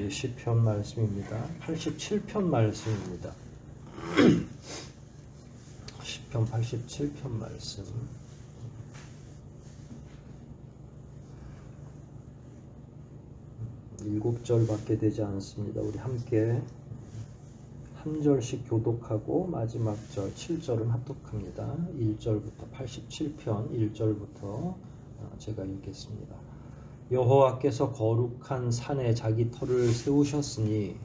시편 말씀입니다. 87편 말씀입니다. 시편 87편 말씀. 7절밖에 되지 않습니다. 우리 함께 한 절씩 교독하고 마지막 절 7절은 합독합니다. 1절부터 87편 1절부터 제가 읽겠습니다. 여호와께서 거룩한 산에 자기 터를 세우셨으니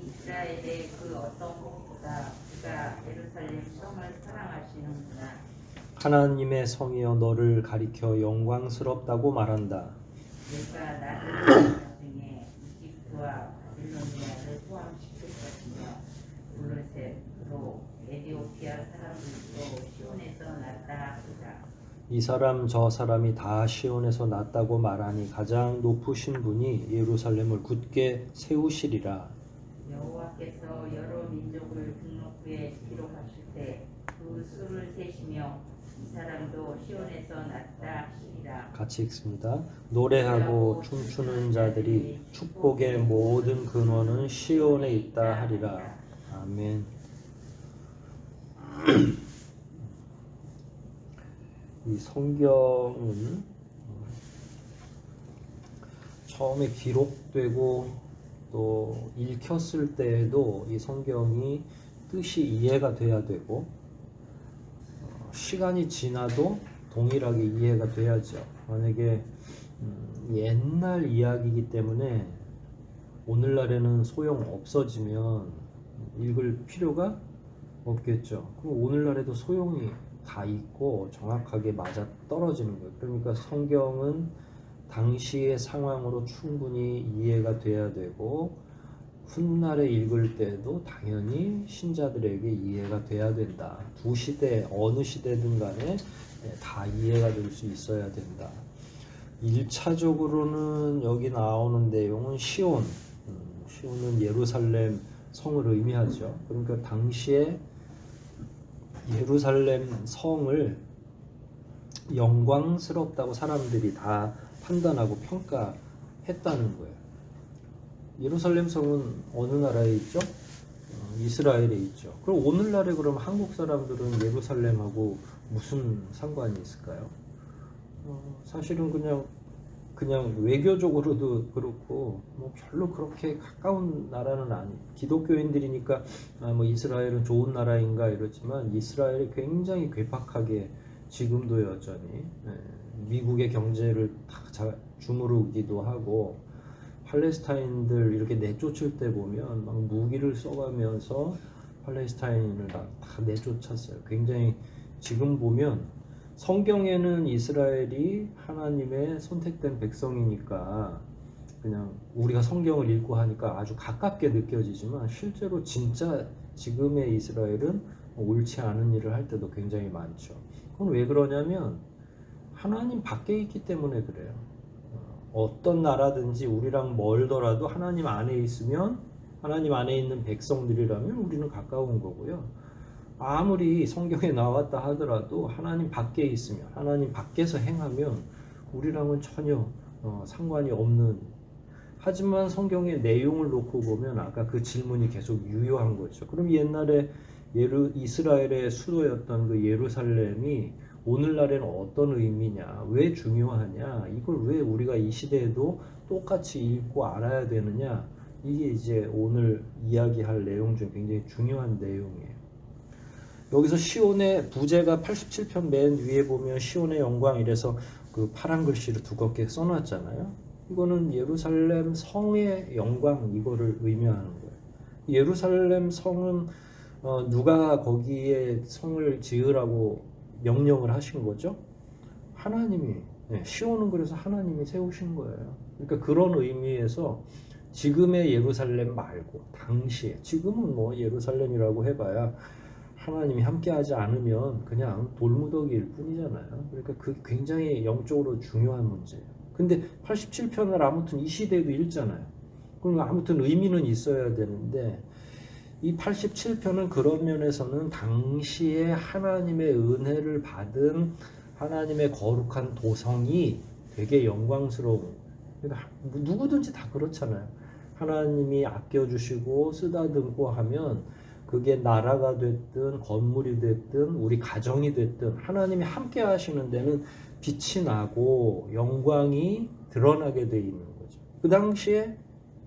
이스라엘의 그 어떤 것보다 그가 예루살렘 성을 사랑하시는구나. 하나님의 성이여 너를 가리켜 영광스럽다고 말한다. 내가 나를 나중에 이집트와 바빌로니아를 포함시킬 것이며 블레셋으로 에디오피아 사람들도 시온에서 났다 하리라. 이 사람 저 사람이 다 시온에서 났다고 말하니 가장 높으신 분이 예루살렘을 굳게 세우시리라. 여호와께서 여러 민족을 등록 후에 기록하실 때 그 수를 세시며 이 사람도 시온에서 났다 하시리라. 같이 읽습니다. 노래하고 춤추는 자들이 축복의 모든 근원은 시온에 있다 하리라. 아멘. 이 성경은 처음에 기록되고 또 읽혔을 때에도 이 성경이 뜻이 이해가 돼야 되고 시간이 지나도 동일하게 이해가 돼야죠. 만약에 옛날 이야기이기 때문에 오늘날에는 소용 없어지면 읽을 필요가 없겠죠. 그럼 오늘날에도 소용이 다 있고 정확하게 맞아 떨어지는 거예요. 그러니까 성경은 당시의 상황으로 충분히 이해가 돼야 되고 훗날에 읽을 때도 당연히 신자들에게 이해가 돼야 된다. 두 시대 어느 시대든 간에 다 이해가 될 수 있어야 된다. 1차적으로는 여기 나오는 내용은 시온, 시온은 예루살렘 성을 의미하죠. 그러니까 당시에 예루살렘 성을 영광스럽다고 사람들이 다 판단하고 평가했다는 거예요. 예루살렘 성은 어느 나라에 있죠? 이스라엘에 있죠. 그럼 오늘날에 그럼 한국 사람들은 예루살렘하고 무슨 상관이 있을까요? 사실은 그냥 외교적으로도 그렇고 뭐 별로 그렇게 가까운 나라는 아니. 기독교인들이니까 뭐 이스라엘은 좋은 나라인가 이러지만 이스라엘이 굉장히 괴팍하게 지금도 여전히 미국의 경제를 다 주무르기도 하고 팔레스타인들 이렇게 내쫓을 때 보면 막 무기를 써가면서 팔레스타인을 다 내쫓았어요. 굉장히 지금 보면 성경에는 이스라엘이 하나님의 선택된 백성이니까 그냥 우리가 성경을 읽고 하니까 아주 가깝게 느껴지지만 실제로 진짜 지금의 이스라엘은 옳지 않은 일을 할 때도 굉장히 많죠. 그건 왜 그러냐면 하나님 밖에 있기 때문에 그래요. 어떤 나라든지 우리랑 멀더라도 하나님 안에 있으면 하나님 안에 있는 백성들이라면 우리는 가까운 거고요. 아무리 성경에 나왔다 하더라도 하나님 밖에 있으면 하나님 밖에서 행하면 우리랑은 전혀 상관이 없는. 하지만 성경의 내용을 놓고 보면 아까 그 질문이 계속 유효한 거죠. 그럼 옛날에 이스라엘의 수도였던 그 예루살렘이 오늘날에는 어떤 의미냐, 왜 중요하냐, 이걸 왜 우리가 이 시대에도 똑같이 읽고 알아야 되느냐, 이게 이제 오늘 이야기할 내용 중 굉장히 중요한 내용이에요. 여기서 시온의 부제가 87편 맨 위에 보면 시온의 영광 이래서 그 파란 글씨로 두껍게 써놨잖아요. 이거는 예루살렘 성의 영광 이거를 의미하는 거예요. 예루살렘 성은 누가 거기에 성을 지으라고 명령을 하신 거죠? 하나님이. 시온은 그래서 하나님이 세우신 거예요. 그러니까 그런 의미에서 지금의 예루살렘 말고 당시에, 지금은 뭐 예루살렘이라고 해봐야 하나님이 함께하지 않으면 그냥 돌무더기일 뿐이잖아요. 그러니까 그 굉장히 영적으로 중요한 문제예요. 근데 87편을 아무튼 이 시대에도 읽잖아요. 그럼 아무튼 의미는 있어야 되는데 이 87편은 그런 면에서는 당시에 하나님의 은혜를 받은 하나님의 거룩한 도성이 되게 영광스러운. 그러니까 누구든지 다 그렇잖아요. 하나님이 아껴주시고 쓰다듬고 하면 그게 나라가 됐든 건물이 됐든 우리 가정이 됐든 하나님이 함께 하시는 데는 빛이 나고 영광이 드러나게 돼 있는 거죠. 그 당시에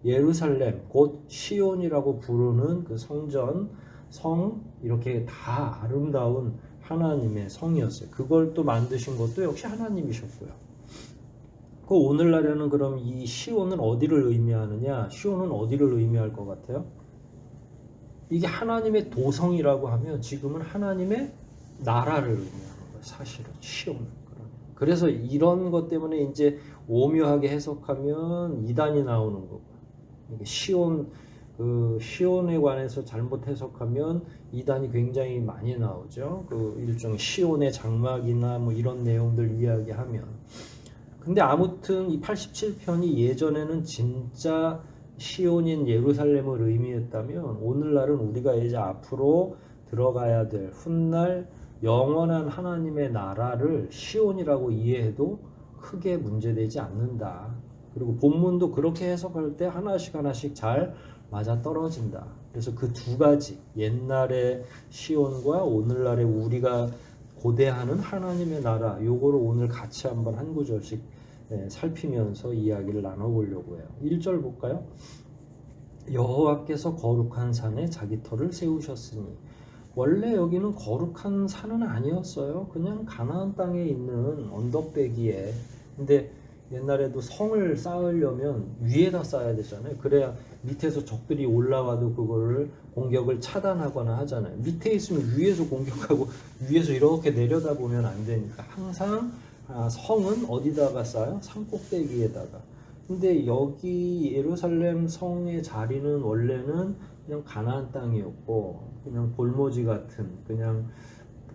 예루살렘 곧 시온이라고 부르는 그 성전, 성 이렇게 다 아름다운 하나님의 성이었어요. 그걸 또 만드신 것도 역시 하나님이셨고요. 그 오늘날에는 그럼 이 시온은 어디를 의미하느냐? 시온은 어디를 의미할 것 같아요? 이게 하나님의 도성이라고 하면 지금은 하나님의 나라를 의미하는 거예요. 사실은 시온은. 그래서 이런 것 때문에 이제 오묘하게 해석하면 이단이 나오는 거고, 이게 시온에 관해서 잘못 해석하면 이단이 굉장히 많이 나오죠. 그 일종 시온의 장막이나 뭐 이런 내용들 이야기하면. 근데 아무튼 이 87편이 예전에는 진짜 시온인 예루살렘을 의미했다면 오늘날은 우리가 이제 앞으로 들어가야 될 훗날 영원한 하나님의 나라를 시온이라고 이해해도 크게 문제되지 않는다. 그리고 본문도 그렇게 해석할 때 하나씩 잘 맞아 떨어진다. 그래서 그 두 가지, 옛날의 시온과 오늘날의 우리가 고대하는 하나님의 나라, 요거를 오늘 같이 한번 한 구절씩 살피면서 이야기를 나눠보려고 해요. 1절 볼까요? 여호와께서 거룩한 산에 자기 터를 세우셨으니. 원래 여기는 거룩한 산은 아니었어요. 그냥 가나안 땅에 있는 언덕배기에. 근데 옛날에도 성을 쌓으려면 위에다 쌓아야 되잖아요. 그래야 밑에서 적들이 올라와도 그거를 공격을 차단하거나 하잖아요. 밑에 있으면 위에서 공격하고 위에서 이렇게 내려다보면 안 되니까 항상 성은 어디다가 쌓아요? 산 꼭대기에다가. 근데 여기 예루살렘 성의 자리는 원래는 그냥 가나안 땅이었고 그냥 볼모지 같은 그냥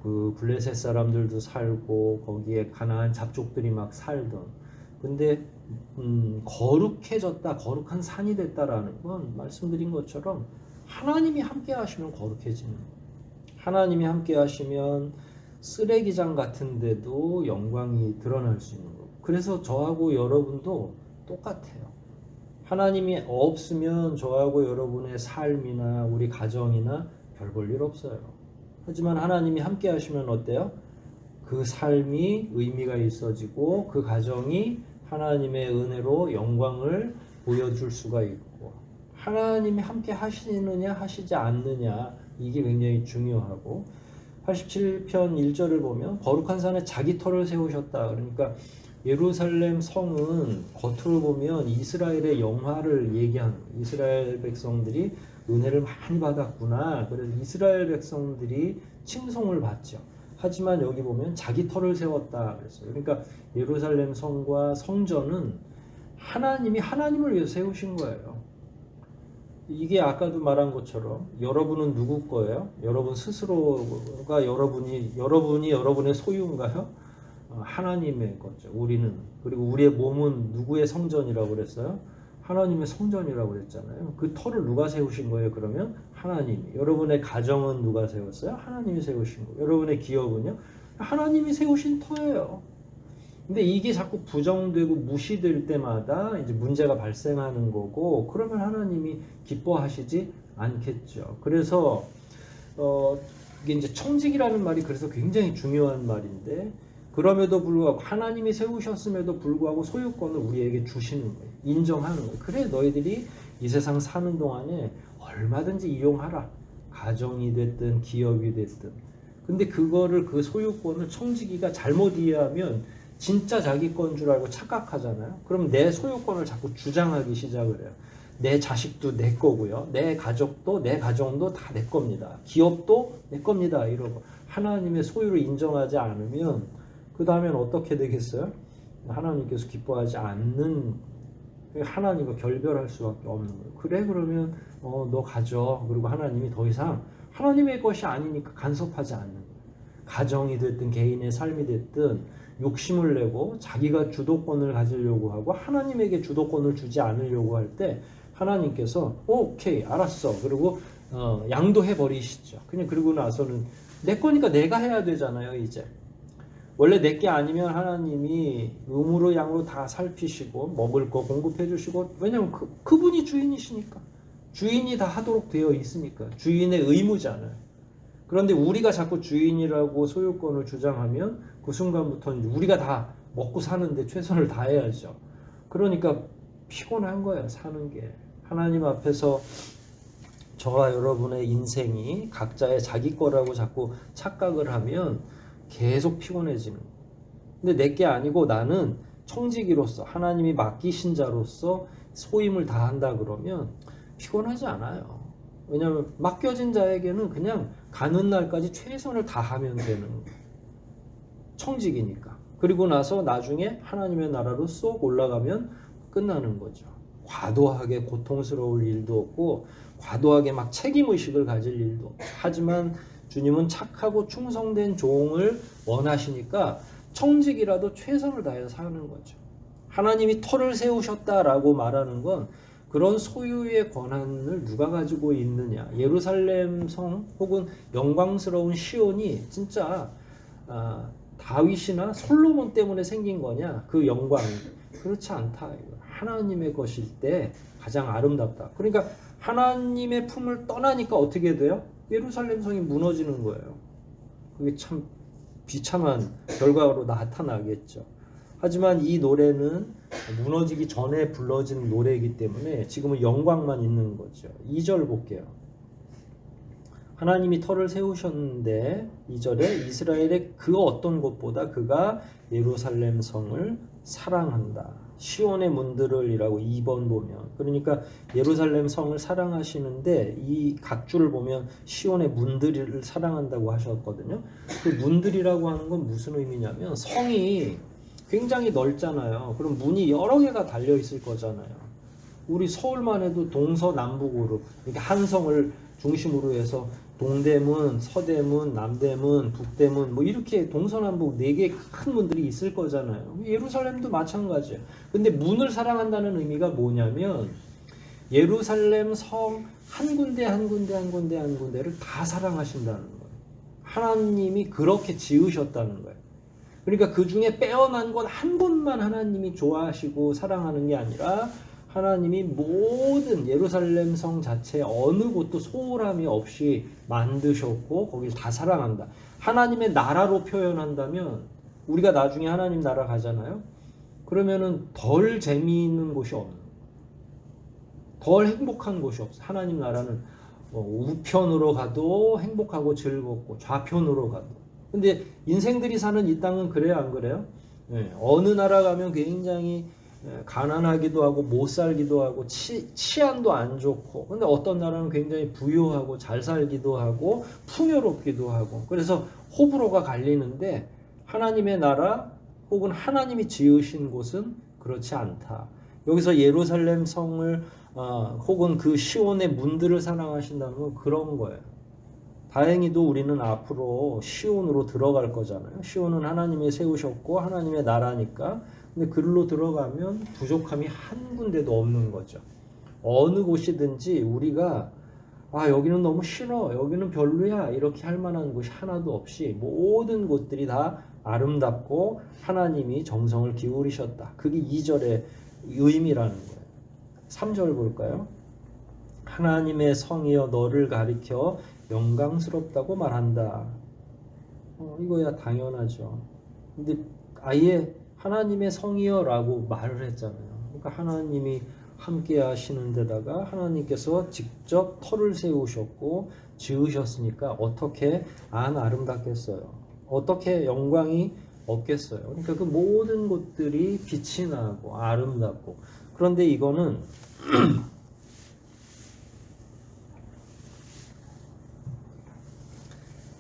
그 블레셋 사람들도 살고 거기에 가나안 잡족들이 막 살던. 근데 거룩해졌다, 거룩한 산이 됐다라는 건 말씀드린 것처럼 하나님이 함께 하시면 거룩해지는 거예요. 하나님이 함께 하시면 쓰레기장 같은데도 영광이 드러날 수 있는 거예요. 그래서 저하고 여러분도 똑같아요. 하나님이 없으면 저하고 여러분의 삶이나 우리 가정이나 별 볼 일 없어요. 하지만 하나님이 함께 하시면 어때요? 그 삶이 의미가 있어지고 그 가정이 하나님의 은혜로 영광을 보여줄 수가 있고, 하나님이 함께 하시느냐 하시지 않느냐 이게 굉장히 중요하고, 87편 1절을 보면 거룩한 산에 자기 터를 세우셨다. 그러니까 예루살렘 성은 겉으로 보면 이스라엘의 영화를 얘기하는 거예요. 이스라엘 백성들이 은혜를 많이 받았구나. 그래서 이스라엘 백성들이 칭송을 받죠. 하지만 여기 보면 자기 터를 세웠다 그랬어요. 그러니까 예루살렘 성과 성전은 하나님이 하나님을 위해서 세우신 거예요. 이게 아까도 말한 것처럼 여러분은 누구 거예요? 여러분 스스로가 여러분이 여러분의 소유인가요? 하나님의 거죠. 우리는. 그리고 우리의 몸은 누구의 성전이라고 그랬어요? 하나님의 성전이라고 그랬잖아요. 그 터를 누가 세우신 거예요? 그러면 하나님이. 여러분의 가정은 누가 세웠어요? 하나님이 세우신 거예요. 여러분의 기업은요? 하나님이 세우신 터예요. 근데 이게 자꾸 부정되고 무시될 때마다 이제 문제가 발생하는 거고, 그러면 하나님이 기뻐하시지 않겠죠. 그래서 이게 이제 청직이라는 말이 그래서 굉장히 중요한 말인데, 그럼에도 불구하고 하나님이 세우셨음에도 불구하고 소유권을 우리에게 주시는 거예요. 인정하는 거예요. 그래 너희들이 이 세상 사는 동안에 얼마든지 이용하라. 가정이 됐든 기업이 됐든. 근데 그거를 그 소유권을 청지기가 잘못 이해하면 진짜 자기 건 줄 알고 착각하잖아요. 그럼 내 소유권을 자꾸 주장하기 시작을 해요. 내 자식도 내 거고요. 내 가족도 내 가정도 다 내 겁니다. 기업도 내 겁니다. 이러고 하나님의 소유를 인정하지 않으면 그 다음엔 어떻게 되겠어요? 하나님께서 기뻐하지 않는, 하나님과 결별할 수밖에 없는 거예요. 그래 그러면 너 가져. 그리고 하나님이 더 이상 하나님의 것이 아니니까 간섭하지 않는 거예요. 가정이 됐든 개인의 삶이 됐든 욕심을 내고 자기가 주도권을 가지려고 하고 하나님에게 주도권을 주지 않으려고 할 때 하나님께서 오케이 알았어. 그리고 양도해 버리시죠. 그냥 그리고 나서는 내 거니까 내가 해야 되잖아요. 이제 원래 내게 아니면 하나님이 음으로 양으로 다 살피시고 먹을 거 공급해 주시고, 왜냐면 그분이 주인이시니까. 주인이 다 하도록 되어 있으니까. 주인의 의무잖아요. 그런데 우리가 자꾸 주인이라고 소유권을 주장하면 그 순간부터 이제 우리가 다 먹고 사는데 최선을 다해야죠. 그러니까 피곤한 거예요, 사는 게. 하나님 앞에서 저와 여러분의 인생이 각자의 자기 거라고 자꾸 착각을 하면 계속 피곤해지는 거예요. 근데 내게 아니고 나는 청지기로서 하나님이 맡기신 자로서 소임을 다한다 그러면 피곤하지 않아요. 왜냐하면 맡겨진 자에게는 그냥 가는 날까지 최선을 다하면 되는 청직이니까. 그리고 나서 나중에 하나님의 나라로 쏙 올라가면 끝나는 거죠. 과도하게 고통스러울 일도 없고 과도하게 막 책임의식을 가질 일도 없죠. 하지만 주님은 착하고 충성된 종을 원하시니까 청직이라도 최선을 다해서 사는 거죠. 하나님이 터를 세우셨다라고 말하는 건 그런 소유의 권한을 누가 가지고 있느냐. 예루살렘 성 혹은 영광스러운 시온이 진짜 다윗이나 솔로몬 때문에 생긴 거냐, 그 영광이. 그렇지 않다. 하나님의 것일 때 가장 아름답다. 그러니까 하나님의 품을 떠나니까 어떻게 돼요? 예루살렘 성이 무너지는 거예요. 그게 참 비참한 결과로 나타나겠죠. 하지만 이 노래는 무너지기 전에 불러진 노래이기 때문에 지금은 영광만 있는 거죠. 2절 볼게요. 하나님이 터를 세우셨는데 2절에 이스라엘의 그 어떤 곳보다 그가 예루살렘 성을 사랑한다. 시온의 문들을 이라고 2번 보면, 그러니까 예루살렘 성을 사랑하시는데 이 각주를 보면 시온의 문들을 사랑한다고 하셨거든요. 그 문들이라고 하는 건 무슨 의미냐면 성이 굉장히 넓잖아요. 그럼 문이 여러 개가 달려 있을 거잖아요. 우리 서울만 해도 동서남북으로 이렇게 한 성을 중심으로 해서 동대문, 서대문, 남대문, 북대문 뭐 이렇게 동서남북 4개의 큰 문들이 있을 거잖아요. 예루살렘도 마찬가지예요. 근데 문을 사랑한다는 의미가 뭐냐면 예루살렘 성 한 군데 한 군데 한 군데 한 군데를 다 사랑하신다는 거예요. 하나님이 그렇게 지으셨다는 거예요. 그러니까 그 중에 빼어난 건 한 곳만 하나님이 좋아하시고 사랑하는 게 아니라 하나님이 모든 예루살렘 성 자체 어느 곳도 소홀함이 없이 만드셨고 거길 다 사랑한다. 하나님의 나라로 표현한다면 우리가 나중에 하나님 나라 가잖아요. 그러면은 덜 재미있는 곳이 없는, 덜 행복한 곳이 없어. 하나님 나라는 우편으로 가도 행복하고 즐겁고 좌편으로 가도. 근데 인생들이 사는 이 땅은 그래요, 안 그래요? 네, 어느 나라 가면 굉장히 가난하기도 하고 못 살기도 하고 치안도 안 좋고, 근데 어떤 나라는 굉장히 부유하고 잘 살기도 하고 풍요롭기도 하고. 그래서 호불호가 갈리는데 하나님의 나라 혹은 하나님이 지으신 곳은 그렇지 않다. 여기서 예루살렘 성을 혹은 그 시온의 문들을 사랑하신다는 건 그런 거예요. 다행히도 우리는 앞으로 시온으로 들어갈 거잖아요. 시온은 하나님이 세우셨고 하나님의 나라니까. 근데 그리로 들어가면 부족함이 한 군데도 없는 거죠. 어느 곳이든지 우리가 여기는 너무 싫어, 여기는 별로야 이렇게 할 만한 곳이 하나도 없이 모든 곳들이 다 아름답고 하나님이 정성을 기울이셨다. 그게 2절의 의미라는 거예요. 3절 볼까요? 하나님의 성이여 너를 가리켜 영광스럽다고 말한다. 이거야 당연하죠. 근데 아예 하나님의 성이여라고 말을 했잖아요. 그러니까 하나님이 함께 하시는 데다가 하나님께서 직접 터를 세우셨고 지으셨으니까 어떻게 안 아름답겠어요. 어떻게 영광이 없겠어요. 그러니까 그 모든 것들이 빛이 나고 아름답고. 그런데 이거는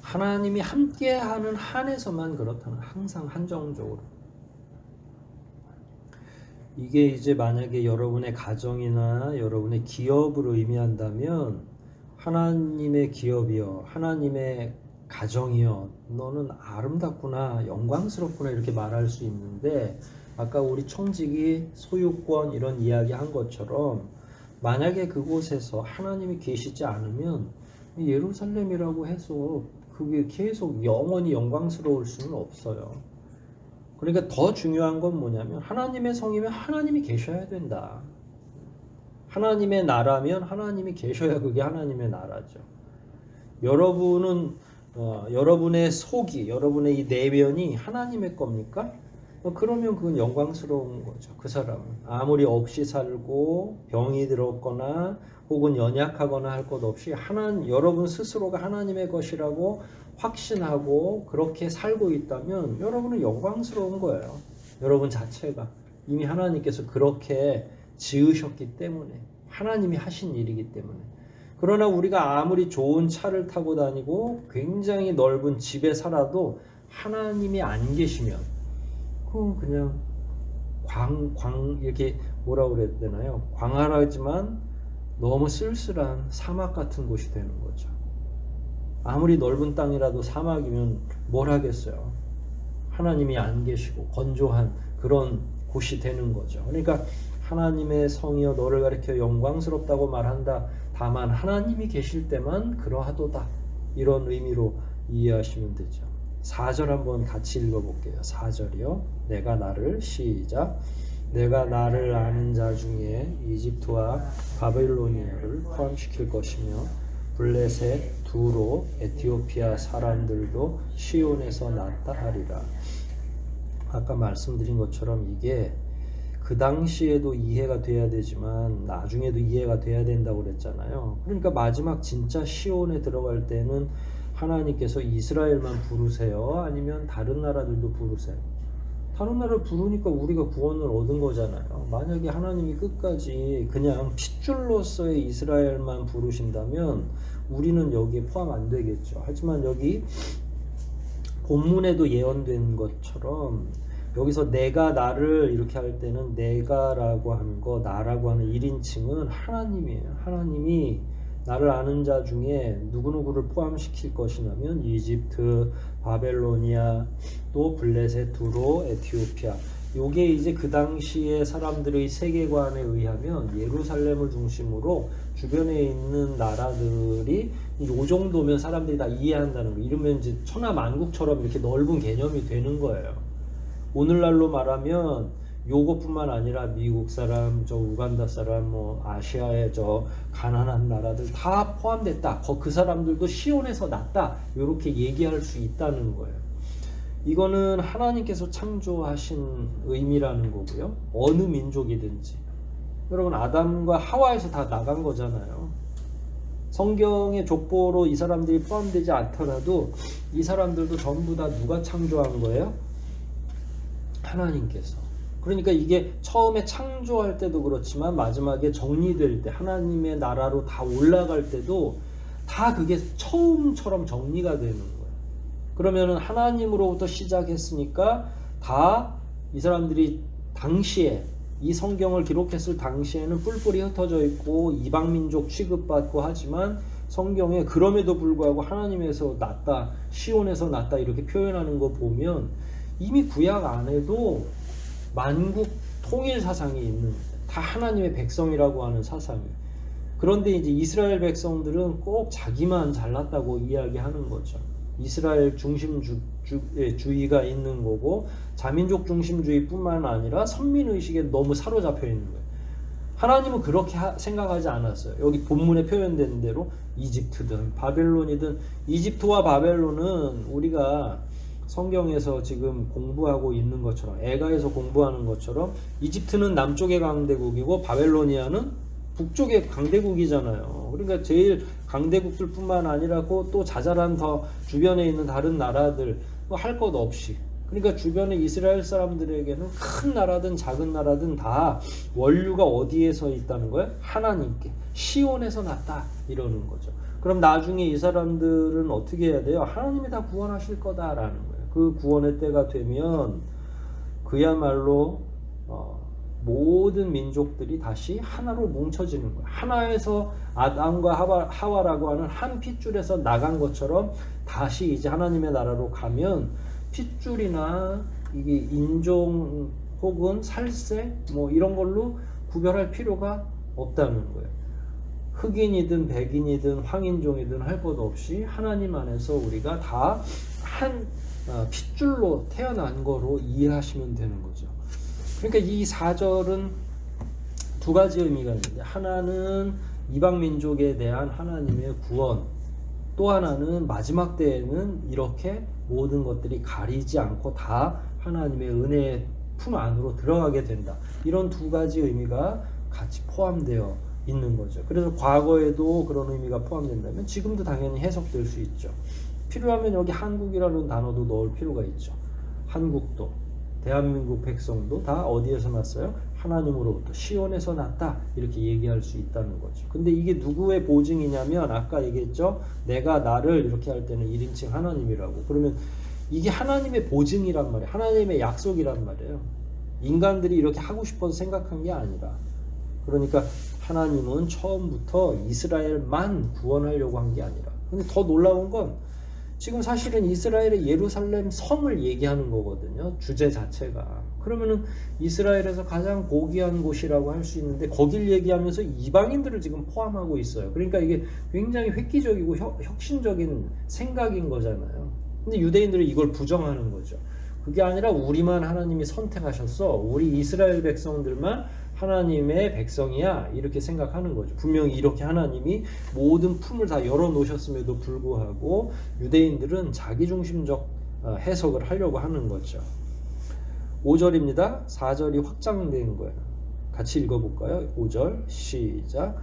하나님이 함께하는 한에서만 그렇다는, 항상 한정적으로. 이게 이제 만약에 여러분의 가정이나 여러분의 기업을 의미한다면 하나님의 기업이여, 하나님의 가정이여, 너는 아름답구나, 영광스럽구나 이렇게 말할 수 있는데, 아까 우리 청지기 소유권 이런 이야기 한 것처럼 만약에 그곳에서 하나님이 계시지 않으면 예루살렘이라고 해서 그게 계속 영원히 영광스러울 수는 없어요. 그러니까 더 중요한 건 뭐냐면 하나님의 성이면 하나님이 계셔야 된다. 하나님의 나라면 하나님이 계셔야 그게 하나님의 나라죠. 여러분은 여러분의 속이, 여러분의 이 내면이 하나님의 겁니까? 그러면 그건 영광스러운 거죠. 그 사람은 아무리 없이 살고 병이 들었거나 혹은 연약하거나 할 것 없이 여러분 스스로가 하나님의 것이라고 확신하고 그렇게 살고 있다면 여러분은 영광스러운 거예요. 여러분 자체가 이미 하나님께서 그렇게 지으셨기 때문에, 하나님이 하신 일이기 때문에. 그러나 우리가 아무리 좋은 차를 타고 다니고 굉장히 넓은 집에 살아도 하나님이 안 계시면 그건 그냥 이렇게 뭐라 그래야 되나요? 광활하지만 너무 쓸쓸한 사막 같은 곳이 되는 거죠. 아무리 넓은 땅이라도 사막이면 뭘 하겠어요? 하나님이 안 계시고 건조한 그런 곳이 되는 거죠. 그러니까 하나님의 성이여 너를 가리켜 영광스럽다고 말한다. 다만 하나님이 계실 때만 그러하도다. 이런 의미로 이해하시면 되죠. 4절 한번 같이 읽어볼게요. 4절이요. 시작. 내가 나를 아는 자 중에 이집트와 바벨로니아를 포함시킬 것이며 블레셋, 두로, 에티오피아 사람들도 시온에서 났다 하리라. 아까 말씀드린 것처럼 이게 그 당시에도 이해가 돼야 되지만 나중에도 이해가 돼야 된다고 그랬잖아요. 그러니까 마지막 진짜 시온에 들어갈 때는 하나님께서 이스라엘만 부르세요? 아니면 다른 나라들도 부르세요? 다른 나라를 부르니까 우리가 구원을 얻은 거잖아요. 만약에 하나님이 끝까지 그냥 핏줄로서의 이스라엘만 부르신다면 우리는 여기에 포함 안 되겠죠. 하지만 여기 본문에도 예언된 것처럼 여기서 내가 나를 이렇게 할 때는 내가라고 하는 거, 나라고 하는 1인칭은 하나님이에요. 하나님이 나를 아는 자 중에 누구누구를 포함시킬 것이냐면 이집트, 바벨로니아, 또 블레셋, 두로, 에티오피아. 요게 이제 그 당시의 사람들의 세계관에 의하면 예루살렘을 중심으로 주변에 있는 나라들이 요 정도면 사람들이 다 이해한다는 거. 이러면 이제 천하만국처럼 이렇게 넓은 개념이 되는 거예요. 오늘날로 말하면 요것뿐만 아니라 미국 사람, 저 우간다 사람, 뭐 아시아의 저 가난한 나라들 다 포함됐다. 그 사람들도 시온에서 났다. 이렇게 얘기할 수 있다는 거예요. 이거는 하나님께서 창조하신 의미라는 거고요. 어느 민족이든지. 여러분 아담과 하와에서 다 나간 거잖아요. 성경의 족보로 이 사람들이 포함되지 않더라도 이 사람들도 전부 다 누가 창조한 거예요? 하나님께서. 그러니까 이게 처음에 창조할 때도 그렇지만 마지막에 정리될 때 하나님의 나라로 다 올라갈 때도 다 그게 처음처럼 정리가 되는 거예요. 그러면은 하나님으로부터 시작했으니까 다 이 사람들이 당시에 이 성경을 기록했을 당시에는 뿔뿔이 흩어져 있고 이방민족 취급받고 하지만 성경에 그럼에도 불구하고 하나님에서 났다, 시온에서 났다 이렇게 표현하는 거 보면 이미 구약 안에도 만국 통일 사상이 있는, 다 하나님의 백성이라고 하는 사상이. 그런데 이제 이스라엘 백성들은 꼭 자기만 잘났다고 이야기하는 거죠. 이스라엘 중심주의가 있는 거고 자민족 중심주의뿐만 아니라 선민의식에 너무 사로잡혀 있는 거예요. 하나님은 그렇게 생각하지 않았어요. 여기 본문에 표현된 대로 이집트든 바벨론이든, 이집트와 바벨론은 우리가 성경에서 지금 공부하고 있는 것처럼, 애가에서 공부하는 것처럼 이집트는 남쪽의 강대국이고 바벨로니아는 북쪽의 강대국이잖아요. 그러니까 제일 강대국들 뿐만 아니라 또 자잘한 더 주변에 있는 다른 나라들 할 것 없이, 그러니까 주변에 이스라엘 사람들에게는 큰 나라든 작은 나라든 다 원류가 어디에서 있다는 거예요? 하나님께, 시온에서 났다 이러는 거죠. 그럼 나중에 이 사람들은 어떻게 해야 돼요? 하나님이 다 구원하실 거다라는 거예요. 그 구원의 때가 되면 그야말로 모든 민족들이 다시 하나로 뭉쳐지는 거예요. 하나에서 아담과 하와라고 하는 한 핏줄에서 나간 것처럼 다시 이제 하나님의 나라로 가면 핏줄이나 이게 인종 혹은 살색 뭐 이런 걸로 구별할 필요가 없다는 거예요. 흑인이든 백인이든 황인종이든 할 것 없이 하나님 안에서 우리가 다 한 핏줄로 태어난 거로 이해하시면 되는 거죠. 그러니까 이 4절은 두 가지 의미가 있는데, 하나는 이방 민족에 대한 하나님의 구원, 또 하나는 마지막 때에는 이렇게 모든 것들이 가리지 않고 다 하나님의 은혜의 품 안으로 들어가게 된다. 이런 두 가지 의미가 같이 포함되어 있는 거죠. 그래서 과거에도 그런 의미가 포함된다면 지금도 당연히 해석될 수 있죠. 필요하면 여기 한국이라는 단어도 넣을 필요가 있죠. 한국도, 대한민국 백성도 다 어디에서 났어요? 하나님으로부터, 시온에서 났다, 이렇게 얘기할 수 있다는 거죠. 근데 이게 누구의 보증이냐면, 아까 얘기했죠, 내가 나를 이렇게 할 때는 1인칭 하나님이라고. 그러면 이게 하나님의 보증이란 말이에요. 하나님의 약속이란 말이에요. 인간들이 이렇게 하고 싶어서 생각한 게 아니라. 그러니까 하나님은 처음부터 이스라엘만 구원하려고 한 게 아니라. 근데 더 놀라운 건 지금 사실은 이스라엘의 예루살렘 성을 얘기하는 거거든요. 주제 자체가. 그러면은 이스라엘에서 가장 고귀한 곳이라고 할 수 있는데 거길 얘기하면서 이방인들을 지금 포함하고 있어요. 그러니까 이게 굉장히 획기적이고 혁신적인 생각인 거잖아요. 근데 유대인들은 이걸 부정하는 거죠. 그게 아니라 우리만 하나님이 선택하셨어. 우리 이스라엘 백성들만 하나님의 백성이야. 이렇게 생각하는 거죠. 분명히 이렇게 하나님이 모든 품을 다 열어놓으셨음에도 불구하고 유대인들은 자기중심적 해석을 하려고 하는 거죠. 5절입니다. 4절이 확장된 거예요. 같이 읽어볼까요? 5절 시작.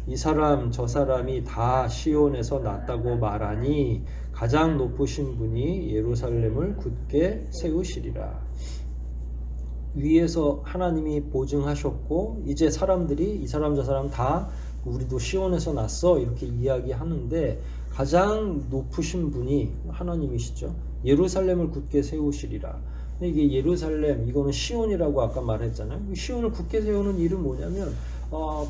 이 사람 저 사람이 다 시온에서 났다고 말하니 가장 높으신 분이 예루살렘을 굳게 세우시리라. 위에서 하나님이 보증하셨고 이제 사람들이 이 사람 저 사람 다 우리도 시온에서 났어 이렇게 이야기하는데, 가장 높으신 분이 하나님이시죠. 예루살렘을 굳게 세우시리라. 이게 예루살렘, 이거는 시온이라고 아까 말했잖아요. 시온을 굳게 세우는 일은 뭐냐면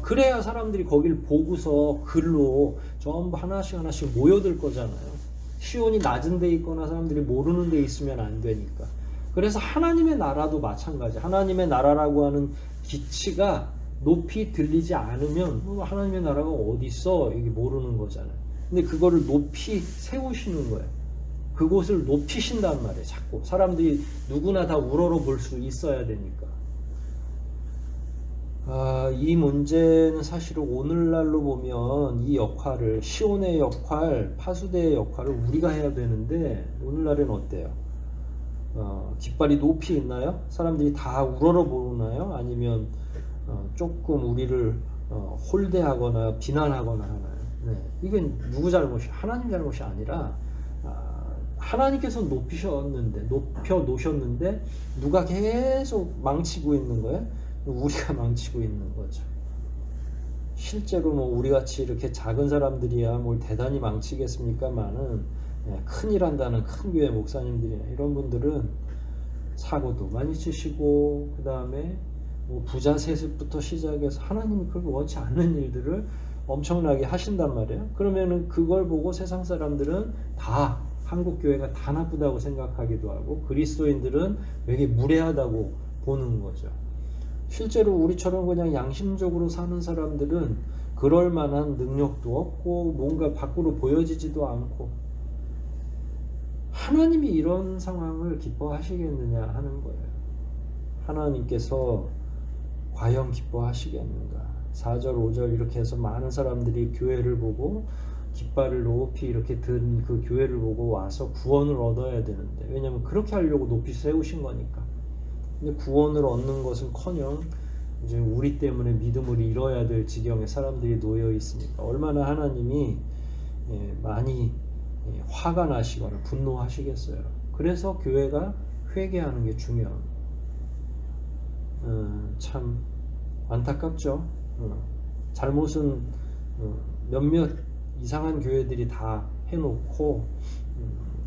그래야 사람들이 거길 보고서 글로 전부 하나씩 하나씩 모여들 거잖아요. 시온이 낮은 데 있거나 사람들이 모르는 데 있으면 안 되니까. 그래서 하나님의 나라도 마찬가지. 하나님의 나라라고 하는 기치가 높이 들리지 않으면 하나님의 나라가 어디 있어? 이게 모르는 거잖아요. 근데 그거를 높이 세우시는 거예요. 그곳을 높이신단 말이에요. 자꾸 사람들이 누구나 다 우러러 볼 수 있어야 되니까. 이 문제는 사실은 오늘날로 보면 이 역할을, 시온의 역할, 파수대의 역할을 우리가 해야 되는데 오늘날에는 어때요? 깃발이 높이 있나요? 사람들이 다 우러러 보나요? 아니면 조금 우리를 홀대하거나 비난하거나 하나요? 네. 이건 누구 잘못이, 하나님 잘못이 아니라 하나님께서 높여 놓으셨는데 누가 계속 망치고 있는 거예요? 우리가 망치고 있는 거죠. 실제로 뭐 우리 같이 이렇게 작은 사람들이야 뭘 대단히 망치겠습니까만은, 큰일 한다는 큰 교회 목사님들이나 이런 분들은 사고도 많이 치시고, 그 다음에 뭐 부자 세습부터 시작해서 하나님이 그걸 원치 않는 일들을 엄청나게 하신단 말이에요. 그러면은 그걸 보고 세상 사람들은 다 한국 교회가 다 나쁘다고 생각하기도 하고, 그리스도인들은 되게 무례하다고 보는 거죠. 실제로 우리처럼 그냥 양심적으로 사는 사람들은 그럴 만한 능력도 없고 뭔가 밖으로 보여지지도 않고, 하나님이 이런 상황을 기뻐하시겠느냐 하는 거예요. 하나님께서 과연 기뻐하시겠는가. 4절 5절 이렇게 해서 많은 사람들이 교회를 보고 깃발을 높이 이렇게 든 그 교회를 보고 와서 구원을 얻어야 되는데, 왜냐하면 그렇게 하려고 높이 세우신 거니까. 근데 구원을 얻는 것은커녕 이제 우리 때문에 믿음을 잃어야 될 지경에 사람들이 놓여 있으니까 얼마나 하나님이 많이 화가 나시거나 분노하시겠어요. 그래서 교회가 회개하는 게 중요합니다. 참 안타깝죠. 잘못은 몇몇 이상한 교회들이 다 해놓고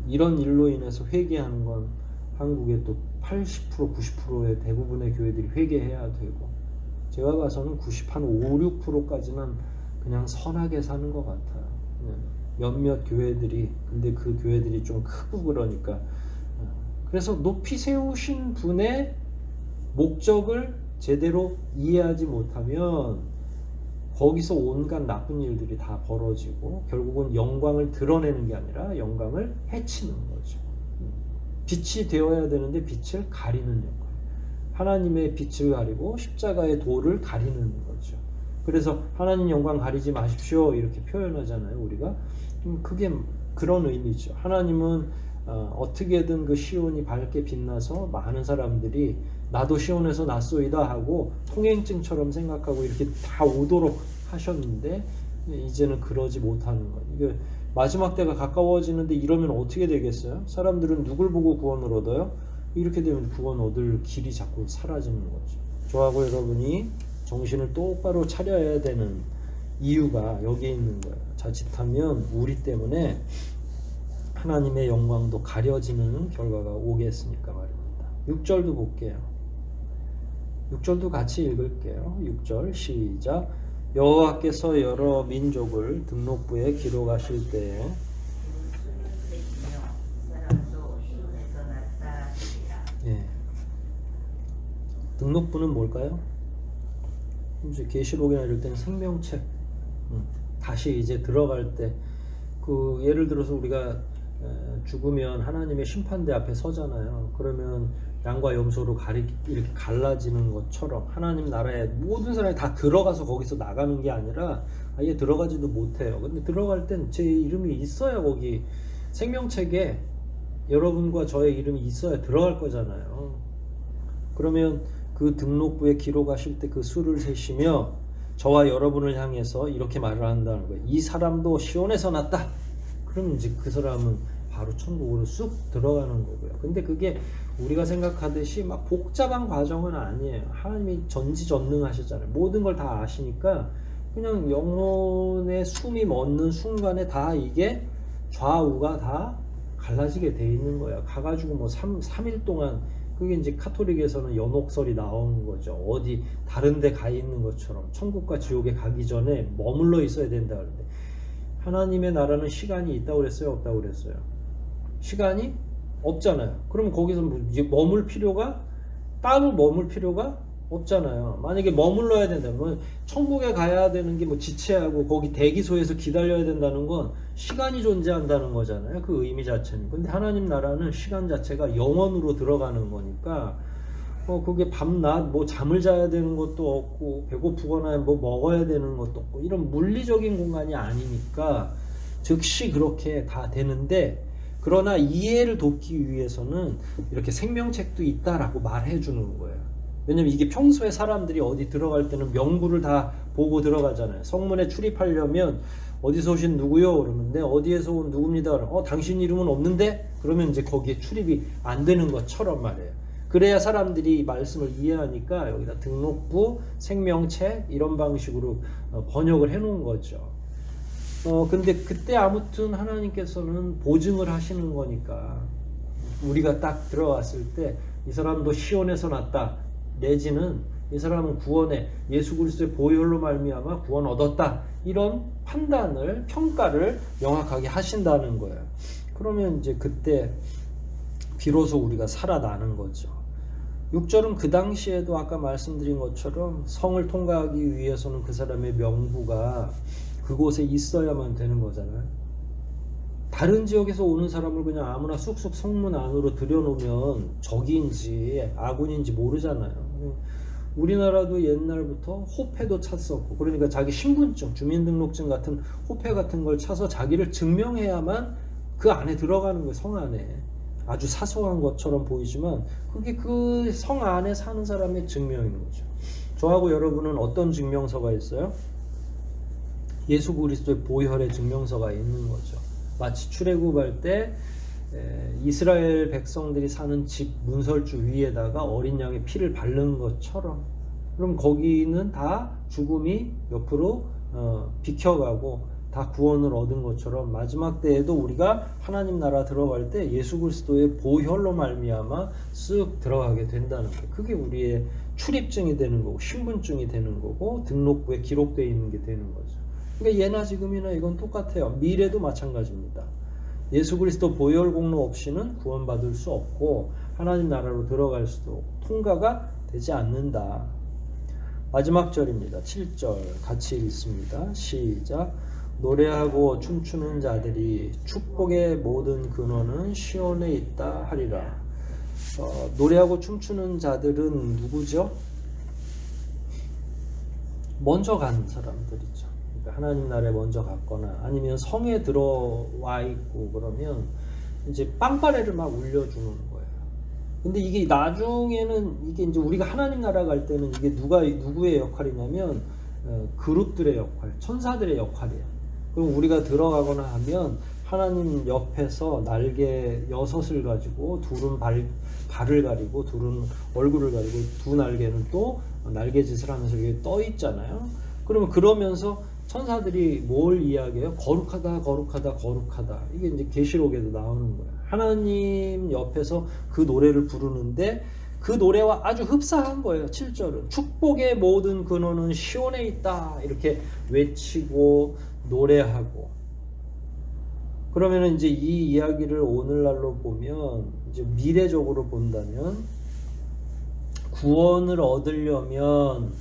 이런 일로 인해서 회개하는 건 한국의 또 80% 90%의 대부분의 교회들이 회개해야 되고, 제가 봐서는 5, 6%까지는 그냥 선하게 사는 것 같아요. 몇몇 교회들이, 근데 그 교회들이 좀 크고 그러니까. 그래서 높이 세우신 분의 목적을 제대로 이해하지 못하면 거기서 온갖 나쁜 일들이 다 벌어지고 결국은 영광을 드러내는 게 아니라 영광을 해치는 거죠. 빛이 되어야 되는데 빛을 가리는 역할. 하나님의 빛을 가리고 십자가의 도를 가리는 거죠. 그래서 하나님 영광 가리지 마십시오 이렇게 표현하잖아요, 우리가. 그게 그런 의미죠. 하나님은 어떻게든 그 시온이 밝게 빛나서 많은 사람들이 나도 시온에서 났소이다 하고 통행증처럼 생각하고 이렇게 다 오도록 하셨는데 이제는 그러지 못하는 거예요. 이게 마지막 때가 가까워지는데 이러면 어떻게 되겠어요? 사람들은 누굴 보고 구원을 얻어요? 이렇게 되면 구원 얻을 길이 자꾸 사라지는 거죠. 저하고 여러분이 정신을 똑바로 차려야 되는 이유가 여기에 있는 거예요. 자칫하면 우리 때문에 하나님의 영광도 가려지는 결과가 오겠으니까 말입니다. 6절도 볼게요. 6절도 같이 읽을게요. 6절 시작. 여호와께서 여러 민족을 등록부에 기록하실 때에 예. 등록부는 뭘까요? 이제 계시록이나 이럴 때는 생명책. 다시 이제 들어갈 때 그 예를 들어서 우리가 죽으면 하나님의 심판대 앞에 서잖아요. 그러면 양과 염소로 이렇게 갈라지는 것처럼 하나님 나라에 모든 사람이 다 들어가서 거기서 나가는 게 아니라 아예 들어가지도 못해요. 근데 들어갈 땐 제 이름이 있어야 거기 생명책에 여러분과 저의 이름이 있어야 들어갈 거잖아요. 그러면 그 등록부에 기록하실 때 그 수를 세시며 저와 여러분을 향해서 이렇게 말을 한다는 거예요. 이 사람도 시온에서 났다. 그러면 이제 그 사람은 바로 천국으로 쑥 들어가는 거고요. 근데 그게 우리가 생각하듯이 막 복잡한 과정은 아니에요. 하나님이 전지전능하셨잖아요. 모든 걸 다 아시니까 그냥 영혼의 숨이 멎는 순간에 다 이게 좌우가 다 갈라지게 돼 있는 거야. 가가지고 뭐 3일 동안 그게 이제 카톨릭에서는 연옥설이 나오는 거죠. 어디 다른 데 가 있는 것처럼 천국과 지옥에 가기 전에 머물러 있어야 된다 그러는데 하나님의 나라는 시간이 있다고 그랬어요? 없다고 그랬어요? 시간이 없잖아요. 그럼 거기서 뭐 이제 따로 머물 필요가 없잖아요. 만약에 머물러야 된다면 천국에 가야 되는 게 뭐 지체하고 거기 대기소에서 기다려야 된다는 건 시간이 존재한다는 거잖아요. 그 의미 자체는. 근데 하나님 나라는 시간 자체가 영원으로 들어가는 거니까 그게 밤낮 뭐 잠을 자야 되는 것도 없고 배고프거나 뭐 먹어야 되는 것도 없고 이런 물리적인 공간이 아니니까 즉시 그렇게 다 되는데 그러나 이해를 돕기 위해서는 이렇게 생명책도 있다라고 말해 주는 거예요. 왜냐면 이게 평소에 사람들이 어디 들어갈 때는 명부를 다 보고 들어가잖아요. 성문에 출입하려면 어디서 오신 누구요? 그러면 네 어디에서 온 누굽니다. 당신 이름은 없는데? 그러면 이제 거기에 출입이 안 되는 것처럼 말이에요. 그래야 사람들이 말씀을 이해하니까 여기다 등록부, 생명책 이런 방식으로 번역을 해 놓은 거죠. 근데 그때 아무튼 하나님께서는 보증을 하시는 거니까 우리가 딱 들어왔을 때 이 사람도 시온에서 났다. 내지는 이 사람은 구원에 예수 그리스도의 보혈로 말미암아 구원 얻었다. 이런 판단을 평가를 명확하게 하신다는 거예요. 그러면 이제 그때 비로소 우리가 살아나는 거죠. 6절은 그 당시에도 아까 말씀드린 것처럼 성을 통과하기 위해서는 그 사람의 명부가 그곳에 있어야만 되는 거잖아요. 다른 지역에서 오는 사람을 그냥 아무나 쑥쑥 성문 안으로 들여놓으면 적인지 아군인지 모르잖아요. 우리나라도 옛날부터 호패도 찼었고 그러니까 자기 신분증, 주민등록증 같은 호패 같은 걸 차서 자기를 증명해야만 그 안에 들어가는 거예요. 성 안에. 아주 사소한 것처럼 보이지만 그게 그 성 안에 사는 사람의 증명인 거죠. 저하고 여러분은 어떤 증명서가 있어요? 예수 그리스도의 보혈의 증명서가 있는 거죠. 마치 출애굽할 때 이스라엘 백성들이 사는 집 문설주 위에다가 어린 양의 피를 바른 것처럼 그럼 거기는 다 죽음이 옆으로 비켜가고 다 구원을 얻은 것처럼 마지막 때에도 우리가 하나님 나라 들어갈 때 예수 그리스도의 보혈로 말미암아 쓱 들어가게 된다는 거예요. 그게 우리의 출입증이 되는 거고 신분증이 되는 거고 등록부에 기록되어 있는 게 되는 거죠. 그러니까 예나 지금이나 이건 똑같아요. 미래도 마찬가지입니다. 예수 그리스도 보혈 공로 없이는 구원받을 수 없고 하나님 나라로 들어갈 수도 통과가 되지 않는다. 마지막 절입니다. 7절 같이 읽습니다. 시작. 노래하고 춤추는 자들이 축복의 모든 근원은 시온에 있다 하리라. 노래하고 춤추는 자들은 누구죠? 먼저 간 사람들이죠. 그러니까 하나님 나라에 먼저 갔거나 아니면 성에 들어와 있고 그러면 이제 빵빠레를 막 울려주는 거예요. 근데 이게 나중에는 이게 이제 우리가 하나님 나라 갈 때는 이게 누구의 역할이냐면 그룹들의 역할, 천사들의 역할이에요. 그럼 우리가 들어가거나 하면 하나님 옆에서 날개 6을 가지고 둘은 발을 가리고 둘은 얼굴을 가리고 두 날개는 또 날개짓을 하면서 이렇게 떠 있잖아요. 그러면 그러면서 천사들이 뭘 이야기해요? 거룩하다, 거룩하다, 거룩하다. 이게 이제 계시록에도 나오는 거예요. 하나님 옆에서 그 노래를 부르는데 그 노래와 아주 흡사한 거예요. 7절은 축복의 모든 근원은 시온에 있다 이렇게 외치고 노래하고. 그러면 이제 이 이야기를 오늘날로 보면 이제 미래적으로 본다면 구원을 얻으려면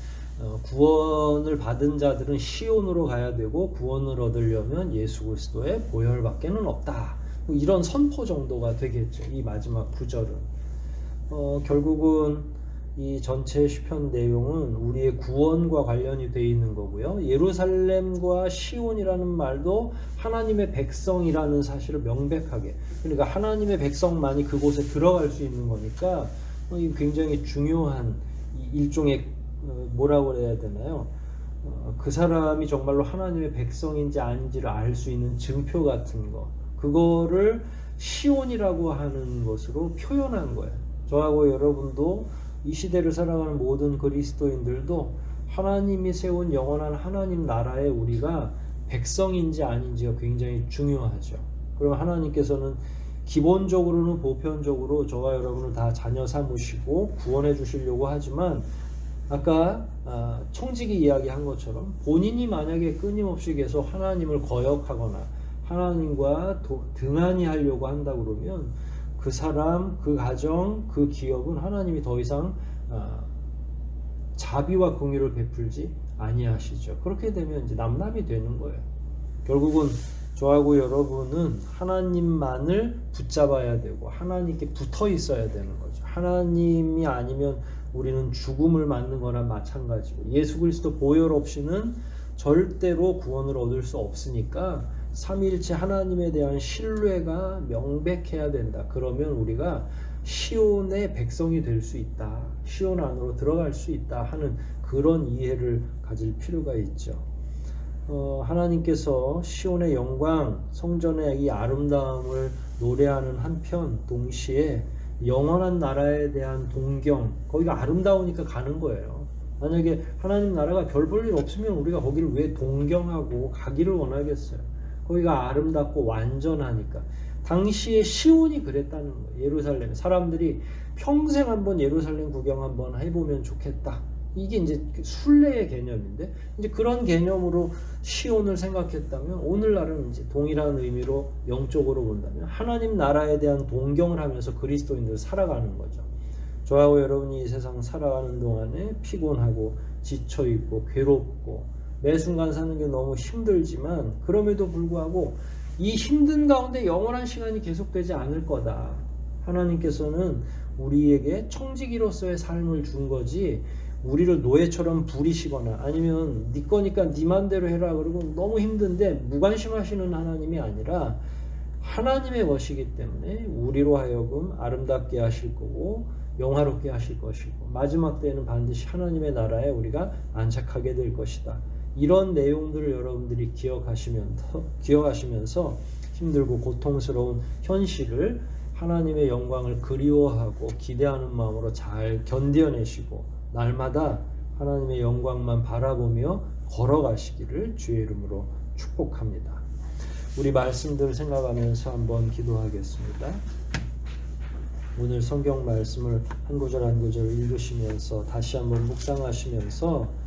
구원을 받은 자들은 시온으로 가야 되고 구원을 얻으려면 예수 그리스도의 보혈밖에는 없다. 이런 선포 정도가 되겠죠. 이 마지막 구절은 결국은 이 전체 시편 내용은 우리의 구원과 관련이 되어 있는 거고요. 예루살렘과 시온이라는 말도 하나님의 백성이라는 사실을 명백하게, 그러니까 하나님의 백성만이 그곳에 들어갈 수 있는 거니까 굉장히 중요한 일종의 뭐라고 해야 되나요? 그 사람이 정말로 하나님의 백성인지 아닌지를 알 수 있는 증표 같은 거, 그거를 시온이라고 하는 것으로 표현한 거예요. 저하고 여러분도 이 시대를 살아가는 모든 그리스도인들도 하나님이 세운 영원한 하나님 나라에 우리가 백성인지 아닌지가 굉장히 중요하죠. 그럼 하나님께서는 기본적으로는 보편적으로 저와 여러분을 다 자녀 삼으시고 구원해 주시려고 하지만 아까 청지기 이야기한 것처럼 본인이 만약에 끊임없이 계속 하나님을 거역하거나 하나님과 등한히 하려고 한다 그러면 그 사람, 그 가정, 그 기업은 하나님이 더 이상 자비와 긍휼을 베풀지 아니하시죠. 그렇게 되면 이제 남남이 되는 거예요. 결국은 저하고 여러분은 하나님만을 붙잡아야 되고 하나님께 붙어 있어야 되는 거죠. 하나님이 아니면 우리는 죽음을 맞는 거나 마찬가지고 예수 그리스도 보혈 없이는 절대로 구원을 얻을 수 없으니까 삼위일체 하나님에 대한 신뢰가 명백해야 된다. 그러면 우리가 시온의 백성이 될 수 있다. 시온 안으로 들어갈 수 있다 하는 그런 이해를 가질 필요가 있죠. 하나님께서 시온의 영광, 성전의 이 아름다움을 노래하는 한편 동시에 영원한 나라에 대한 동경, 거기가 아름다우니까 가는 거예요. 만약에 하나님 나라가 별 볼 일 없으면 우리가 거기를 왜 동경하고 가기를 원하겠어요? 거기가 아름답고 완전하니까. 당시에 시온이 그랬다는 거예요. 예루살렘 사람들이 평생 한번 예루살렘 구경 한번 해보면 좋겠다. 이게 이제 순례의 개념인데 이제 그런 개념으로 시온을 생각했다면 오늘날은 이제 동일한 의미로 영적으로 본다면 하나님 나라에 대한 동경을 하면서 그리스도인들 살아가는 거죠. 저하고 여러분이 이 세상 살아가는 동안에 피곤하고 지쳐있고 괴롭고 매 순간 사는 게 너무 힘들지만 그럼에도 불구하고 이 힘든 가운데 영원한 시간이 계속되지 않을 거다. 하나님께서는 우리에게 청지기로서의 삶을 준 거지 우리를 노예처럼 부리시거나 아니면 네 거니까 네 맘대로 해라 그러고 너무 힘든데 무관심하시는 하나님이 아니라 하나님의 것이기 때문에 우리로 하여금 아름답게 하실 거고 영화롭게 하실 것이고 마지막 때에는 반드시 하나님의 나라에 우리가 안착하게 될 것이다. 이런 내용들을 여러분들이 기억하시면서 힘들고 고통스러운 현실을 하나님의 영광을 그리워하고 기대하는 마음으로 잘 견뎌내시고 날마다 하나님의 영광만 바라보며 걸어가시기를 주의 이름으로 축복합니다. 우리 말씀들 생각하면서 한번 기도하겠습니다. 오늘 성경 말씀을 한 구절 한 구절 읽으시면서 다시 한번 묵상하시면서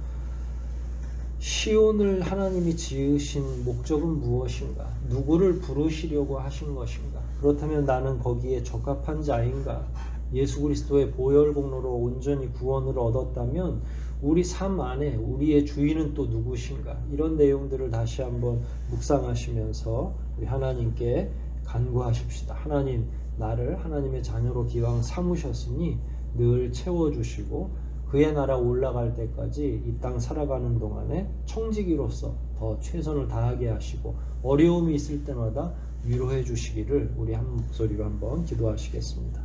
시온을 하나님이 지으신 목적은 무엇인가? 누구를 부르시려고 하신 것인가? 그렇다면 나는 거기에 적합한 자인가? 예수 그리스도의 보혈 공로로 온전히 구원을 얻었다면 우리 삶 안에 우리의 주인은 또 누구신가? 이런 내용들을 다시 한번 묵상하시면서 우리 하나님께 간구하십시다. 하나님, 나를 하나님의 자녀로 기왕 삼으셨으니 늘 채워주시고 그의 나라 올라갈 때까지 이 땅 살아가는 동안에 청지기로서 더 최선을 다하게 하시고 어려움이 있을 때마다 위로해 주시기를 우리 한 목소리로 한번 기도하시겠습니다.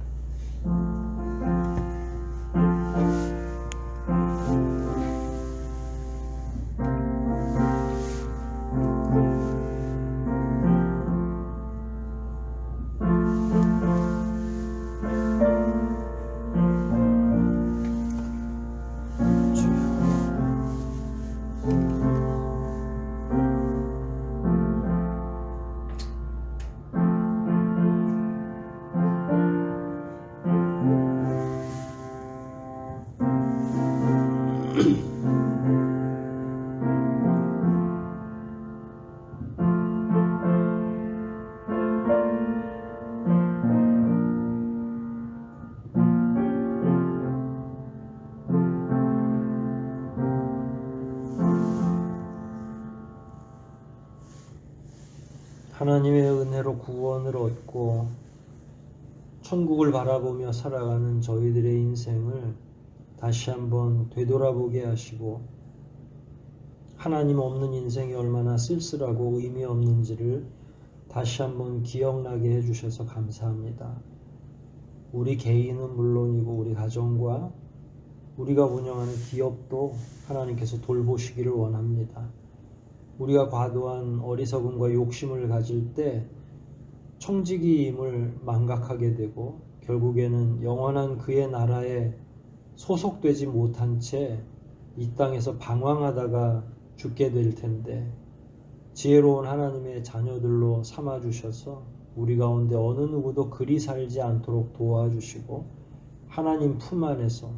하나님의 은혜로 구원을 얻고 천국을 바라보며 살아가는 저희들의 인생을 다시 한번 되돌아보게 하시고 하나님 없는 인생이 얼마나 쓸쓸하고 의미 없는지를 다시 한번 기억나게 해주셔서 감사합니다. 우리 개인은 물론이고 우리 가정과 우리가 운영하는 기업도 하나님께서 돌보시기를 원합니다. 우리가 과도한 어리석음과 욕심을 가질 때 청지기임을 망각하게 되고 결국에는 영원한 그의 나라에 소속되지 못한 채 이 땅에서 방황하다가 죽게 될 텐데 지혜로운 하나님의 자녀들로 삼아주셔서 우리 가운데 어느 누구도 그리 살지 않도록 도와주시고 하나님 품 안에서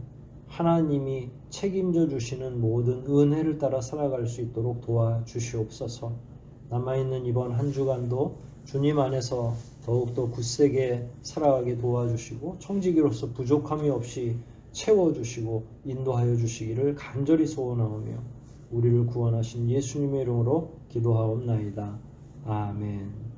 하나님이 책임져 주시는 모든 은혜를 따라 살아갈 수 있도록 도와주시옵소서. 남아있는 이번 한 주간도 주님 안에서 더욱더 굳세게 살아가게 도와주시고 청지기로서 부족함이 없이 채워주시고 인도하여 주시기를 간절히 소원하오며 우리를 구원하신 예수님의 이름으로 기도하옵나이다. 아멘.